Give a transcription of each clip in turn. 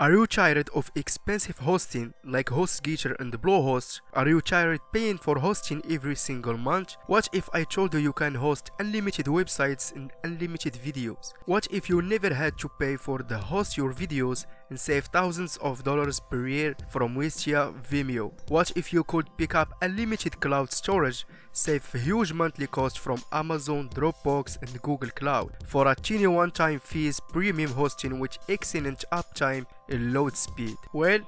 Are you tired of expensive hosting like HostGator and Bluehost? Are you tired paying for hosting every single month? What if I told you can host unlimited websites and unlimited videos? What if you never had to pay for the host your videos and save thousands of dollars per year from Wistia, Vimeo? What if you could pick up unlimited cloud storage, save huge monthly costs from Amazon, Dropbox and Google Cloud for a tiny one-time fees, premium hosting with excellent uptime and load speed? Well,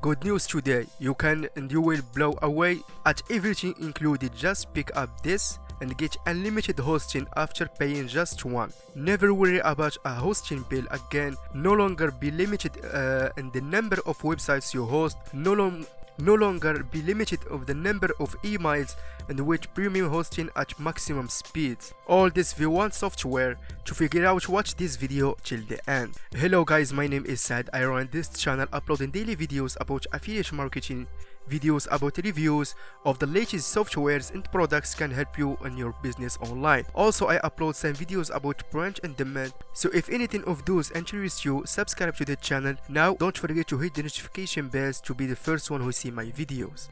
good news today, you can and you will blow away at everything included. Just pick up this and get unlimited hosting after paying just one. Never worry about a hosting bill again. No longer be limited in the number of websites you host. No longer be limited of the number of emails, and with premium hosting at maximum speeds. All this via one software. To figure out, watch this video till the end. Hello guys, my name is Saad. I run this channel uploading daily videos about affiliate marketing, videos about reviews of the latest softwares and products can help you in your business online. Also, I upload some videos about print and demand. So if anything of those interests you, subscribe to the channel. Now, don't forget to hit the notification bell to be the first one who see my videos.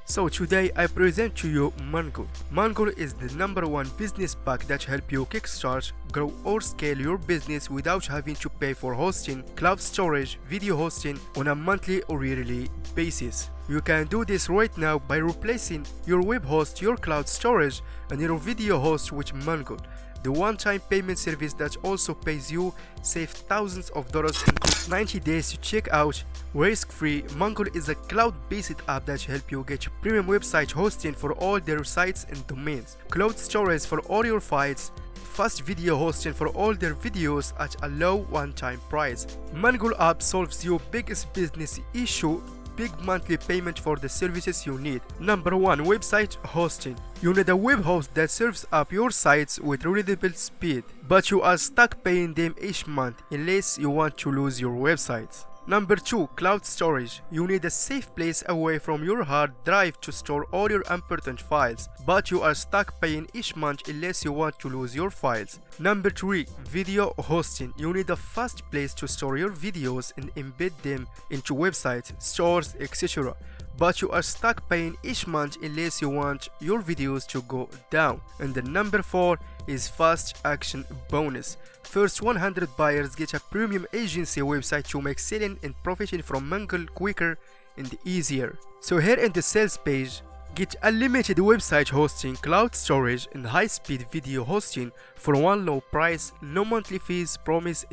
So today I present to you Mongool. Mongool is the #1 business pack that help you kickstart, grow or scale your business without having to pay for hosting, cloud storage, video hosting on a monthly or yearly basis. You can do this right now by replacing your web host, your cloud storage and your video host with Mongool. The one-time payment service that also pays you save thousands of dollars in 90 days to check out. Risk-free, Mongool is a cloud-based app that helps you get premium website hosting for all their sites and domains, cloud storage for all your files, fast video hosting for all their videos at a low one-time price. Mongool app solves your biggest business issue: big monthly payment for the services you need. #1, website hosting. You need a web host that serves up your sites with reliable speed, but you are stuck paying them each month unless you want to lose your websites. #2, cloud storage. You need a safe place away from your hard drive to store all your important files, but you are stuck paying each month unless you want to lose your files. #3, video hosting. You need a fast place to store your videos and embed them into websites, stores, etc. But you are stuck paying each month unless you want your videos to go down. And the #4 is fast action bonus. First 100 buyers get a premium agency website to make selling and profiting from Mongool quicker and easier. So here in the sales page, get unlimited website hosting, cloud storage and high-speed video hosting for one low price, no monthly fees, promise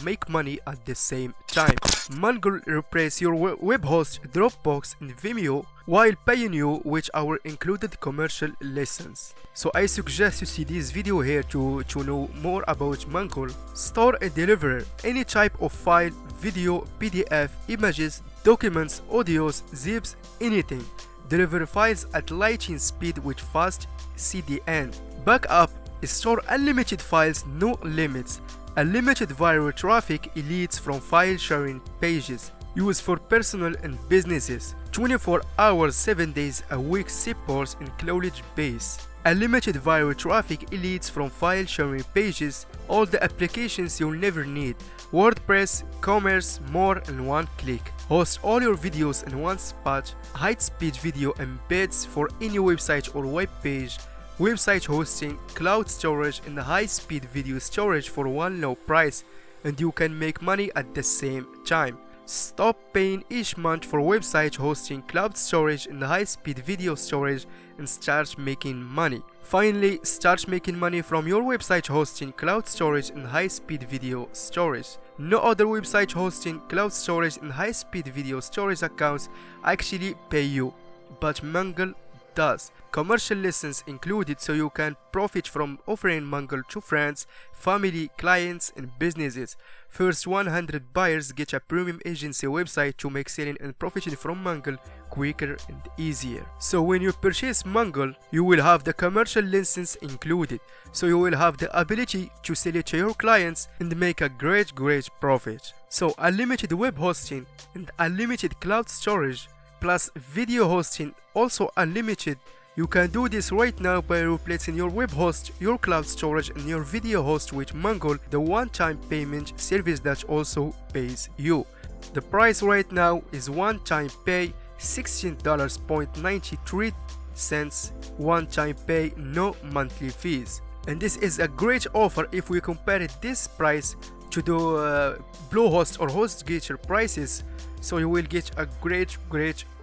make money at the same time. Mongool replace your web host, Dropbox and Vimeo while paying you with our included commercial lessons. So I suggest you see this video here to know more about Mongool. Store and deliver any type of file, video, PDF, images, documents, audios, zips, anything. Deliver files at lightning speed with fast CDN. Backup, store unlimited files, no limits. Unlimited viral traffic elites from file sharing pages. Use for personal and businesses. 24 hours, 7 days a week support in cloud base. Unlimited viral traffic elites from file sharing pages. All the applications you'll never need. WordPress, commerce, more in one click. Host all your videos in one spot. High-speed video embeds for any website or web page. Website hosting, cloud storage and high-speed video storage for one low price, and you can make money at the same time. Stop paying each month for website hosting, cloud storage and high-speed video storage and start making money. Finally, start making money from your website hosting, cloud storage and high-speed video storage. No other website hosting, cloud storage and high-speed video storage accounts actually pay you, but Mongool does. Commercial lessons included, so you can profit from offering Mongool to friends, family, clients and businesses. First 100 buyers get a premium agency website to make selling and profiting from Mongool quicker and easier. So when you purchase Mongool, you will have the commercial license included, so you will have the ability to sell it to your clients and make a great profit. So unlimited web hosting and unlimited cloud storage plus video hosting, also unlimited You can do this right now by replacing your web host, your cloud storage and your video host with Mongoal, the one-time payment service that also pays you. The price right now is one-time pay $16.93, one-time pay, no monthly fees. And this is a great offer if we compare this price to the Bluehost or HostGator prices, so you will get a great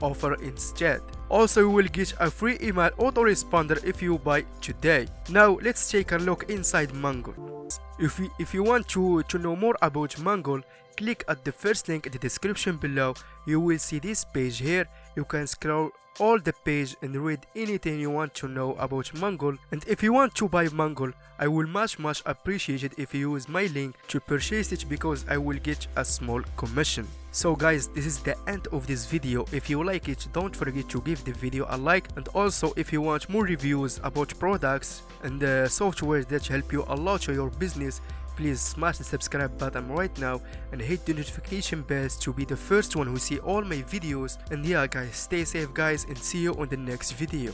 offer instead. Also, you will get a free email autoresponder if you buy today. Now let's take a look inside Mongoal. If you want to know more about Mongoal, click at the first link in the description below. You will see this page here. You can scroll all the page and read anything you want to know about Mongoal. And if you want to buy Mongoal, I will much appreciate it if you use my link to purchase it, because I will get a small commission. So guys, this is the end of this video. If you like it, don't forget to give the video a like, and also if you want more reviews about products and software that help you a lot to your business, please smash the subscribe button right now and hit the notification bell to be the first one who see all my videos. And yeah guys, stay safe guys, and see you on the next video.